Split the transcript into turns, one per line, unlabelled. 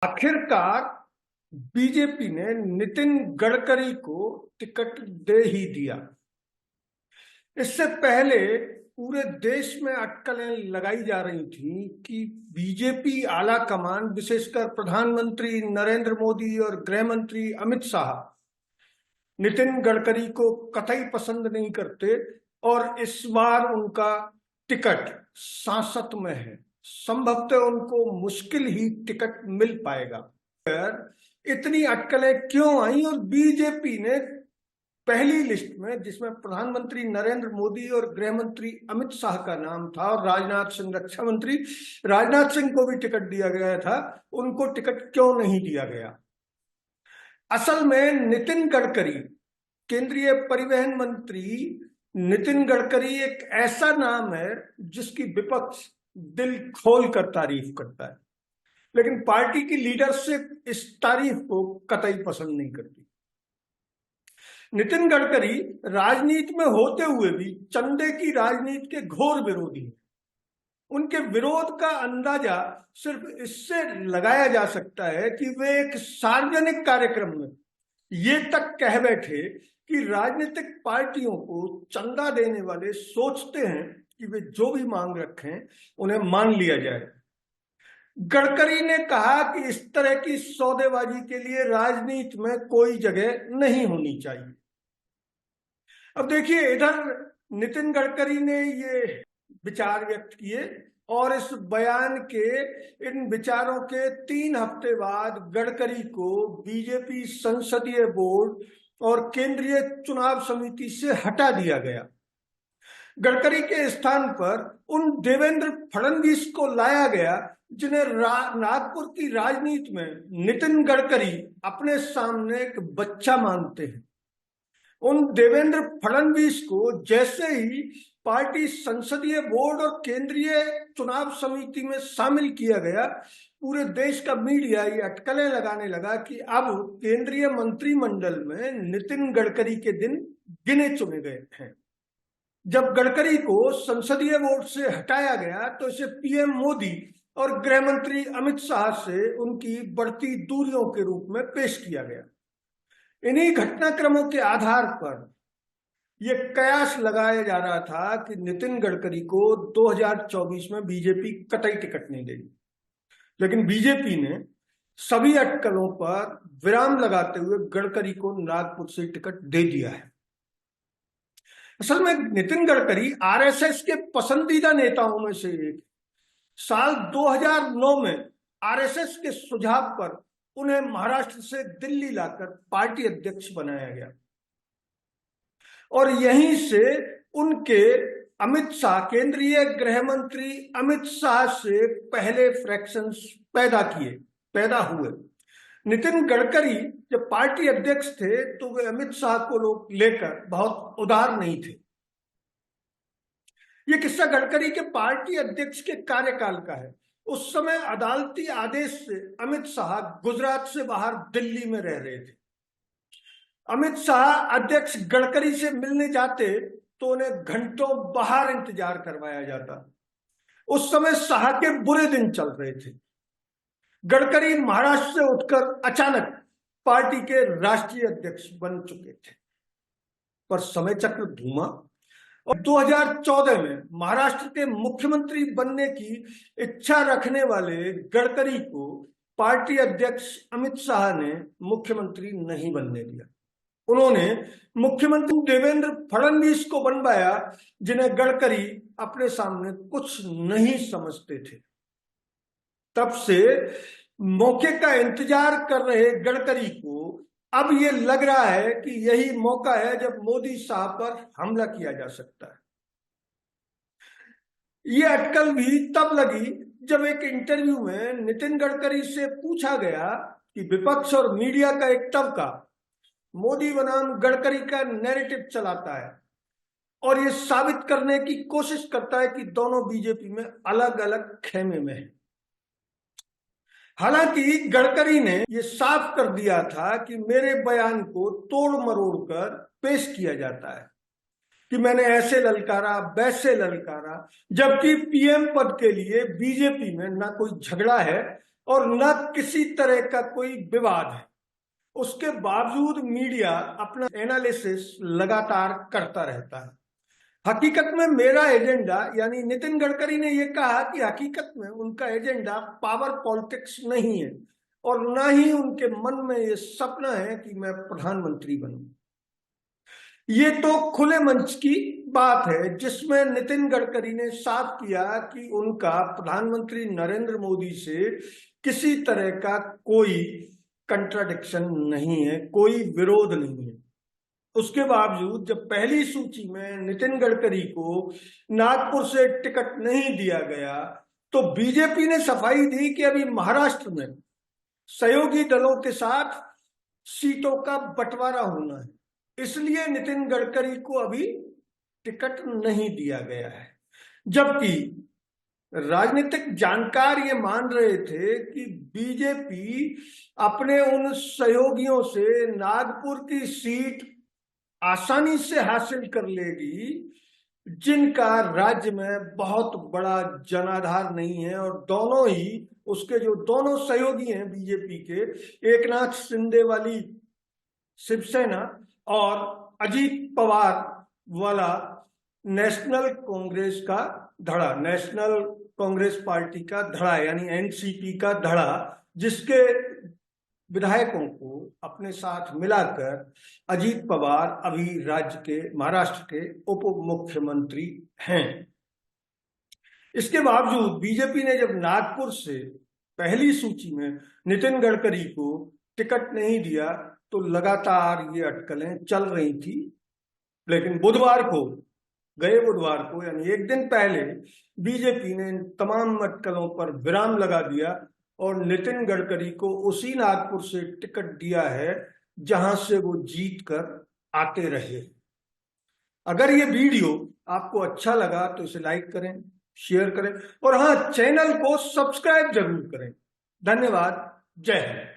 आखिरकार बीजेपी ने नितिन गडकरी को टिकट दे ही दिया। इससे पहले पूरे देश में अटकलें लगाई जा रही थी कि बीजेपी आला कमान, विशेषकर प्रधानमंत्री नरेंद्र मोदी और गृह मंत्री अमित शाह नितिन गडकरी को कतई पसंद नहीं करते और इस बार उनका टिकट सांसद में है। संभवतः उनको मुश्किल ही टिकट मिल पाएगा। इतनी अटकलें क्यों आई और बीजेपी ने पहली लिस्ट में, जिसमें प्रधानमंत्री नरेंद्र मोदी और गृह मंत्री अमित शाह का नाम था और राजनाथ सिंह, रक्षा मंत्री राजनाथ सिंह को भी टिकट दिया गया था, उनको टिकट क्यों नहीं दिया गया? असल में नितिन गडकरी, केंद्रीय परिवहन मंत्री नितिन गडकरी एक ऐसा नाम है जिसकी विपक्ष दिल खोल कर तारीफ करता है, लेकिन पार्टी की लीडरशिप इस तारीफ को कतई पसंद नहीं करती। नितिन गडकरी राजनीति में होते हुए भी चंदे की राजनीति के घोर विरोधी हैं। उनके विरोध का अंदाजा सिर्फ इससे लगाया जा सकता है कि वे एक सार्वजनिक कार्यक्रम में ये तक कह बैठे कि राजनीतिक पार्टियों को चंदा देने वाले सोचते हैं कि वे जो भी मांग रखें उन्हें मान लिया जाए। गडकरी ने कहा कि इस तरह की सौदेबाजी के लिए राजनीति में कोई जगह नहीं होनी चाहिए। अब देखिए, इधर नितिन गडकरी ने ये विचार व्यक्त किए और इस बयान के, इन विचारों के 3 हफ्ते बाद गडकरी को बीजेपी संसदीय बोर्ड और केंद्रीय चुनाव समिति से हटा दिया गया। गडकरी के स्थान पर उन देवेंद्र फडणवीस को लाया गया जिन्हें नागपुर की राजनीति में नितिन गडकरी अपने सामने एक बच्चा मानते हैं। उन देवेंद्र फडणवीस को जैसे ही पार्टी संसदीय बोर्ड और केंद्रीय चुनाव समिति में शामिल किया गया, पूरे देश का मीडिया ये अटकलें लगाने लगा कि अब केंद्रीय मंत्रिमंडल में नितिन गडकरी के दिन गिने चुने गए हैं। जब गडकरी को संसदीय बोर्ड से हटाया गया तो इसे पीएम मोदी और गृह मंत्री अमित शाह से उनकी बढ़ती दूरियों के रूप में पेश किया गया। इन्हीं घटनाक्रमों के आधार पर यह कयास लगाया जा रहा था कि नितिन गडकरी को 2024 में बीजेपी कतई टिकट नहीं देगी, लेकिन बीजेपी ने सभी अटकलों पर विराम लगाते हुए गडकरी को नागपुर से टिकट दे दिया है। असल में नितिन गडकरी आरएसएस के पसंदीदा नेताओं में से एक। साल 2009 में आरएसएस के सुझाव पर उन्हें महाराष्ट्र से दिल्ली लाकर पार्टी अध्यक्ष बनाया गया और यहीं से उनके अमित शाह, केंद्रीय गृह मंत्री अमित शाह से पहले फ्रैक्शंस पैदा हुए। नितिन गडकरी जब पार्टी अध्यक्ष थे तो वे अमित शाह को लेकर बहुत उदार नहीं थे। यह किस्सा गडकरी के पार्टी अध्यक्ष के कार्यकाल का है। उस समय अदालती आदेश से अमित शाह गुजरात से बाहर दिल्ली में रह रहे थे। अमित शाह अध्यक्ष गडकरी से मिलने जाते तो उन्हें घंटों बाहर इंतजार करवाया जाता। उस समय शाह के बुरे दिन चल रहे थे। गडकरी महाराष्ट्र से उठकर अचानक पार्टी के राष्ट्रीय अध्यक्ष बन चुके थे, पर समय चक्र घूमा और 2014 में महाराष्ट्र के मुख्यमंत्री बनने की इच्छा रखने वाले गडकरी को पार्टी अध्यक्ष अमित शाह ने मुख्यमंत्री नहीं बनने दिया। उन्होंने मुख्यमंत्री देवेंद्र फडणवीस को बनवाया, जिन्हें गडकरी अपने सामने कुछ नहीं समझते थे। तब से मौके का इंतजार कर रहे गडकरी को अब ये लग रहा है कि यही मौका है जब मोदी साहब पर हमला किया जा सकता है। ये अटकल भी तब लगी जब एक इंटरव्यू में नितिन गडकरी से पूछा गया कि विपक्ष और मीडिया का एक तबका मोदी बनाम गडकरी का नैरेटिव चलाता है और ये साबित करने की कोशिश करता है कि दोनों बीजेपी में अलग अलग खेमे में है। हालांकि गडकरी ने यह साफ कर दिया था कि मेरे बयान को तोड़ मरोड़ कर पेश किया जाता है कि मैंने ऐसे ललकारा, वैसे ललकारा, जबकि पीएम पद के लिए बीजेपी में ना कोई झगड़ा है और न किसी तरह का कोई विवाद है। उसके बावजूद मीडिया अपना एनालिसिस लगातार करता रहता है। हकीकत में मेरा एजेंडा, यानी नितिन गडकरी ने यह कहा कि हकीकत में उनका एजेंडा पावर पॉलिटिक्स नहीं है और ना ही उनके मन में यह सपना है कि मैं प्रधानमंत्री बनूं। ये तो खुले मंच की बात है जिसमें नितिन गडकरी ने साफ किया कि उनका प्रधानमंत्री नरेंद्र मोदी से किसी तरह का कोई कंट्राडिक्शन नहीं है, कोई विरोध नहीं है। उसके बावजूद जब पहली सूची में नितिन गडकरी को नागपुर से टिकट नहीं दिया गया तो बीजेपी ने सफाई दी कि अभी महाराष्ट्र में सहयोगी दलों के साथ सीटों का बंटवारा होना है, इसलिए नितिन गडकरी को अभी टिकट नहीं दिया गया है। जबकि राजनीतिक जानकार ये मान रहे थे कि बीजेपी अपने उन सहयोगियों से नागपुर की सीट आसानी से हासिल कर लेगी जिनका राज्य में बहुत बड़ा जनाधार नहीं है, और दोनों ही उसके जो दोनों सहयोगी हैं बीजेपी के, एकनाथ शिंदे वाली शिवसेना और अजीत पवार वाला नेशनल कांग्रेस का धड़ा, नेशनल कांग्रेस पार्टी का धड़ा यानी एनसीपी का धड़ा, जिसके विधायकों को अपने साथ मिलाकर अजीत पवार अभी राज्य के, महाराष्ट्र के उप मुख्यमंत्री हैं। इसके बावजूद बीजेपी ने जब नागपुर से पहली सूची में नितिन गडकरी को टिकट नहीं दिया तो लगातार ये अटकलें चल रही थी। लेकिन गए बुधवार को यानी एक दिन पहले बीजेपी ने इन तमाम अटकलों पर विराम लगा दिया और नितिन गडकरी को उसी नागपुर से टिकट दिया है जहां से वो जीत कर आते रहे। अगर ये वीडियो आपको अच्छा लगा तो इसे लाइक करें, शेयर करें और हाँ, चैनल को सब्सक्राइब जरूर करें। धन्यवाद। जय हिंद।